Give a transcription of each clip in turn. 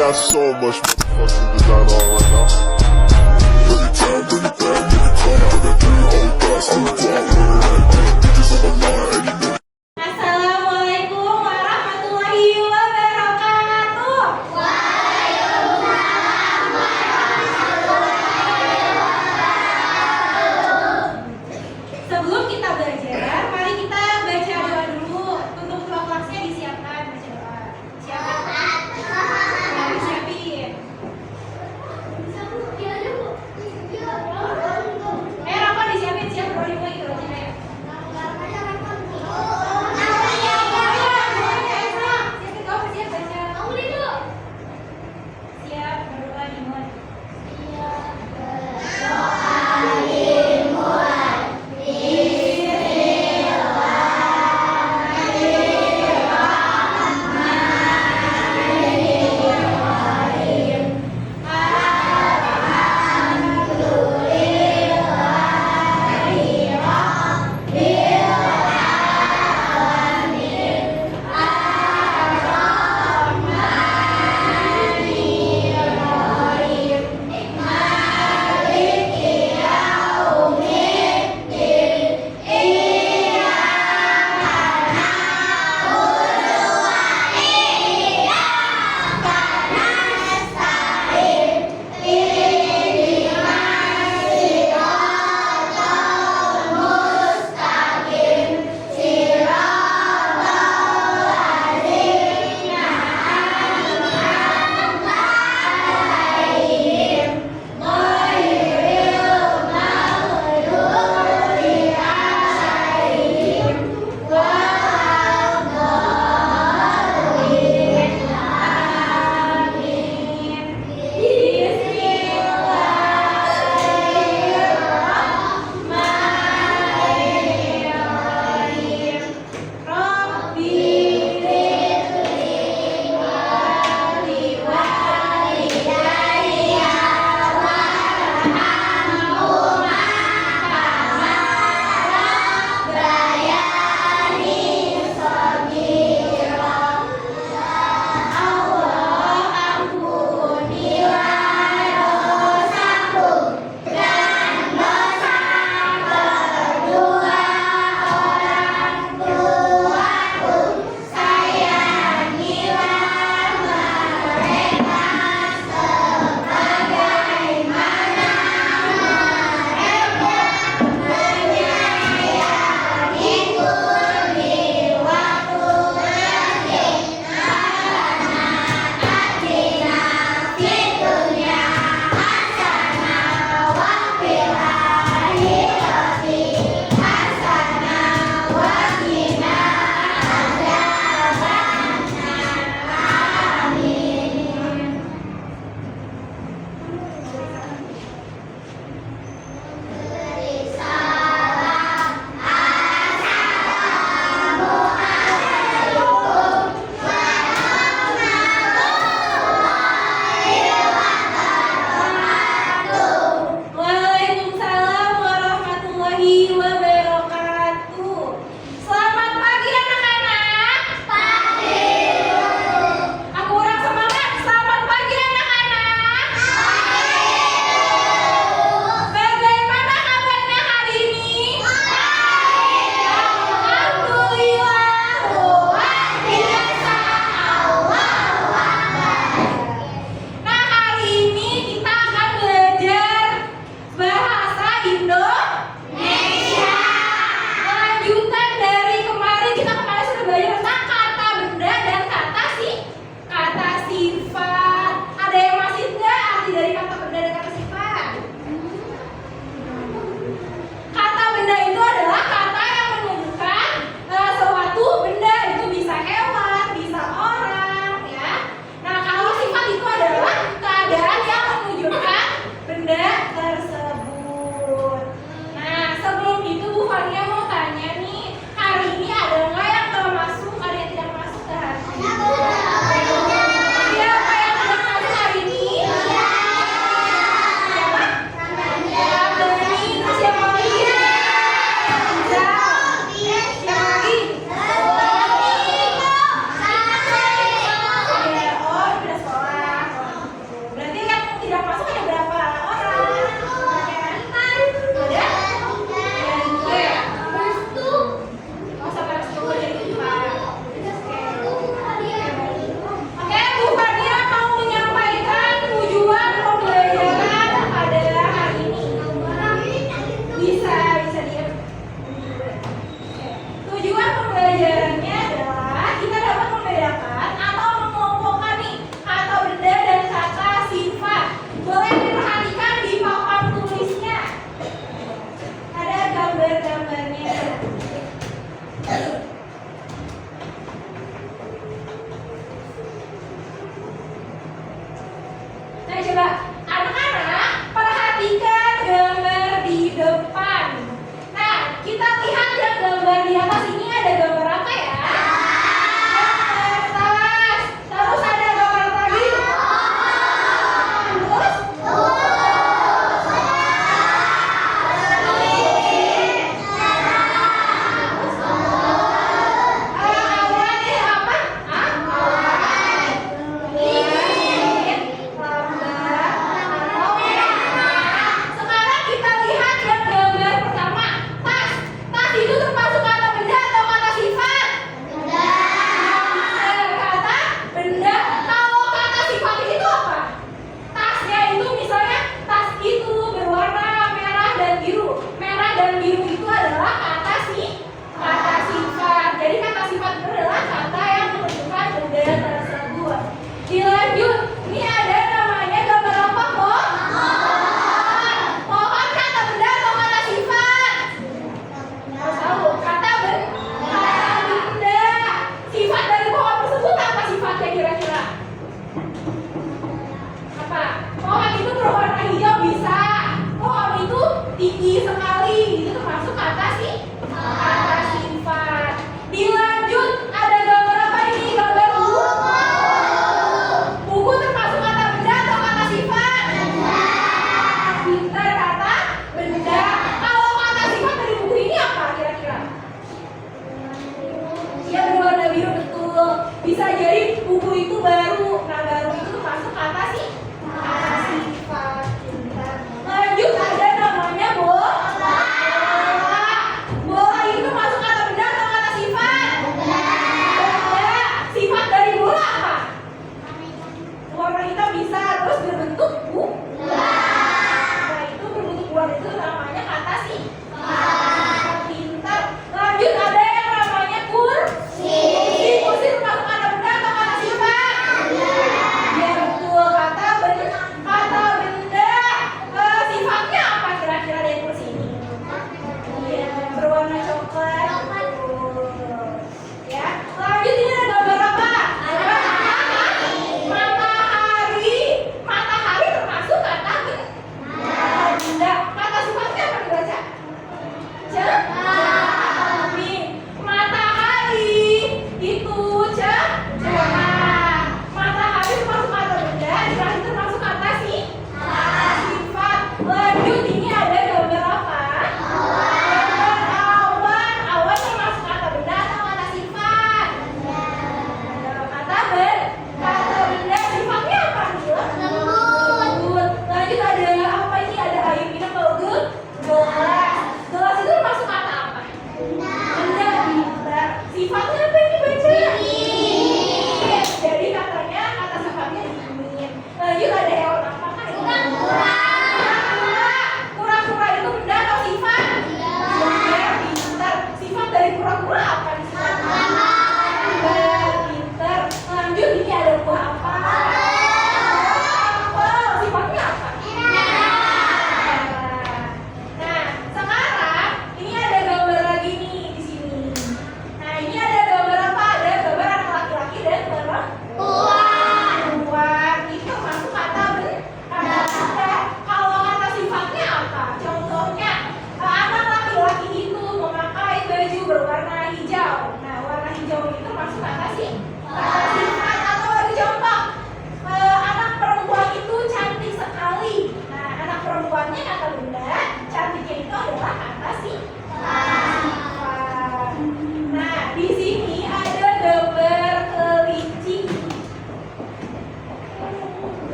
got so much motherfucking design on right now. Bring it down, bring it down, make it come. I got 3 whole thoughts, I'm the block with it right now. Bitches on my line, and you know. Assalamualaikum warahmatullahi wabarakatuh. Sebelum kita belajar, mari kita baca doa dulu. Untuk ketua kelasnya disiapkan baca doa. Siapkan. Nah, disiapin. Rafa disiapin, siap bro, dimulai gitu aja. coba. Anak-anak, perhatikan gambar di depan. Nah, kita lihat yang gambar di atas ini ada gambar apa ya? Gambar tas. Terus ada gambar apa lagi? Terus? Awan ya apa? Awan. Langit. Lambat.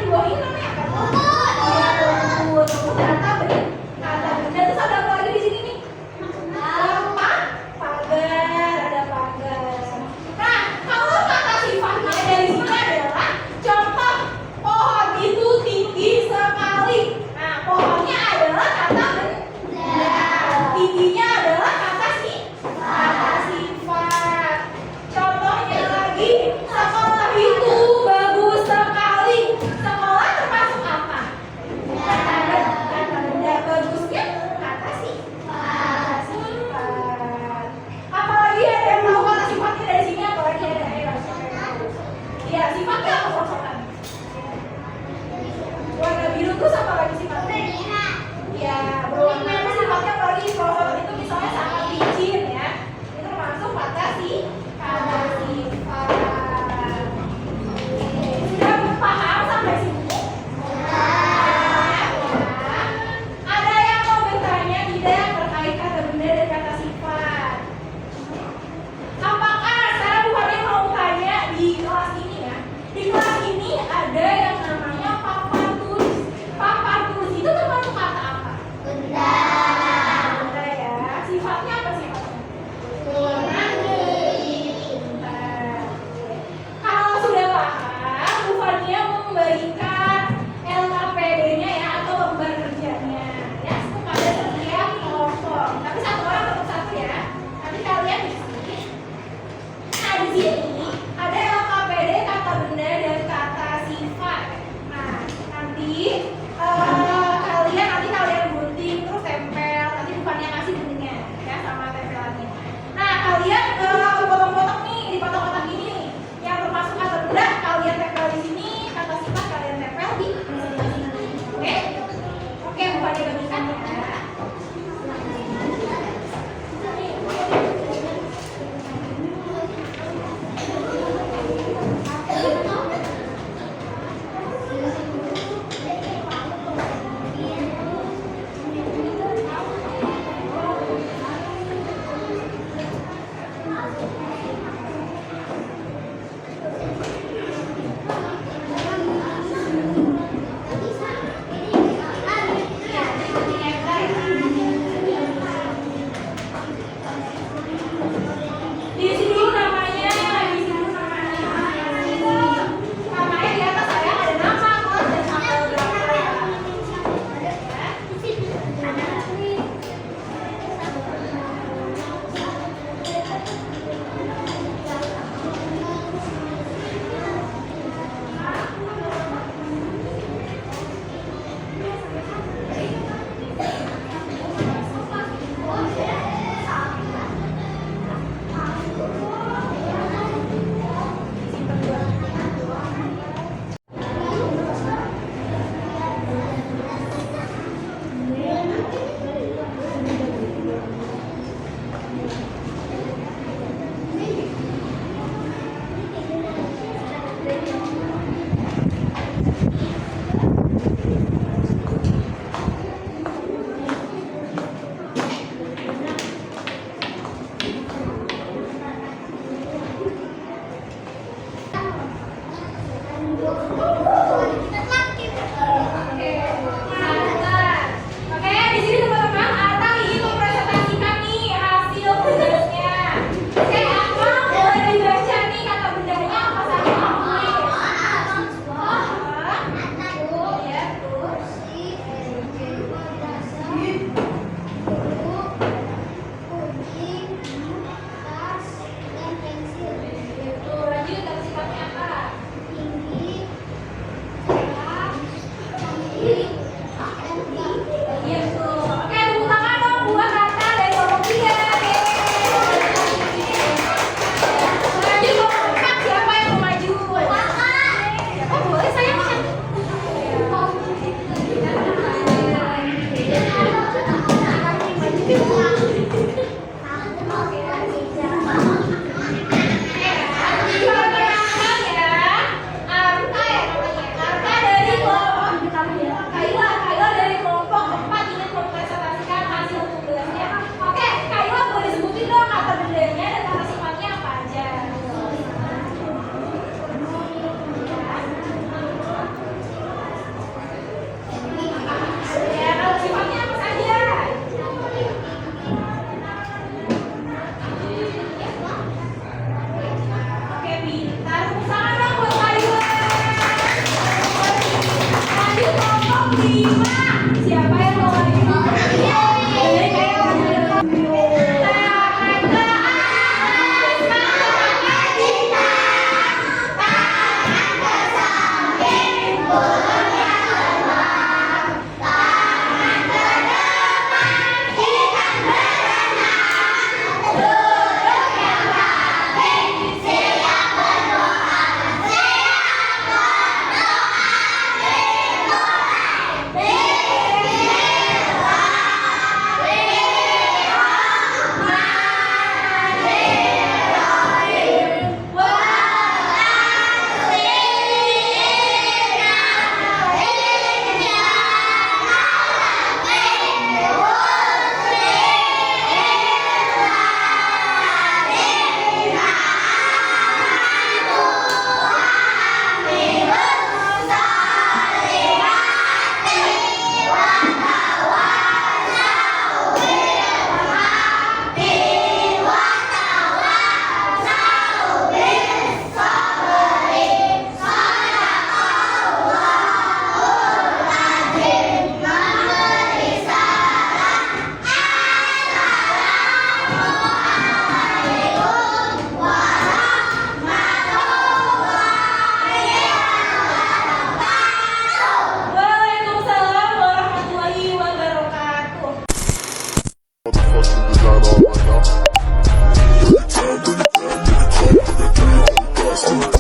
di bawah ini namanya apa? Rumput. Rumput kata benda. Terus ada apa lagi di sini nih? Pagar, ada pagar. Nah, kalau kata sifatnya dari sini adalah contoh pohon itu tinggi sekali. Nah, pohonnya adalah kata benda. Tingginya adalah kata sifat. Contohnya lagi, sekolah itu bagus sekali. Sekolah termasuk apa? Kata benda. Bagusnya kata sifat. Apalagi ada yang tahu kata sifatnya dari sini? Apalagi ada yang tahu? Ya, sifatnya apa sosokan? Warna biru terus apa lagi sifatnya? Ya, berwarna apa sifatnya? Apalagi sosokan itu misalnya sangat licin ya. Itu termasuk kata sifat. Sudah paham sampai sini? Ada yang mau bertanya tidak terkait kata benda dan kata sifat? Apakah sekarang bukannya mau tanya di kelas ini ya? Di kelas ini ada yang namanya papan tulis. Papan tulis itu termasuk kata apa? Benda ya. Sifatnya apa sifatnya? Berwarna pintar. Kalau sudah paham, Bu Fania memberikan LKPD-nya ya atau lembar kerjanya ya kepada setiap kelompok. Tapi satu orang tetap satu ya. Nanti kalian di sini. Nah di sini ada LKPD kata benda dan kata sifat. Nah nanti kalian gunting terus tempel. Nanti bukannya kasih guntingnya ya sama tempelannya. Nah kalian potong-potong nih di potong-potong gini nih. Yang termasuk kata benda kalian tempel di sini, kata sifat kalian tempel di sini. Oke? Oke, bukannya bagikan ya. Diisi dulu namanya, namanya di atas saya ada nama, kelas dan tanggal berapa. Oke, di sini teman-teman Ata ingin mempresentasikan nih hasil tugasnya. Oke, apa boleh dibaca nih kata bendanya apa saja? Lanjut, kata sifatnya apa? lima. Siapa yang bawa lima? Jadi kayak wajah dekat. Tangan ke atas, mata kita. Tangan ke samping, mulutnya keluar. Tangan ke depan, ikan berenang. Duduk yang rapi, siap berdoa. Siap berdoa, Waalaikumsalam warahmatullahi wabarakatuh. Motherfucking design all right now. Every time, bring it down, nigga, come. I got 3 whole thoughts.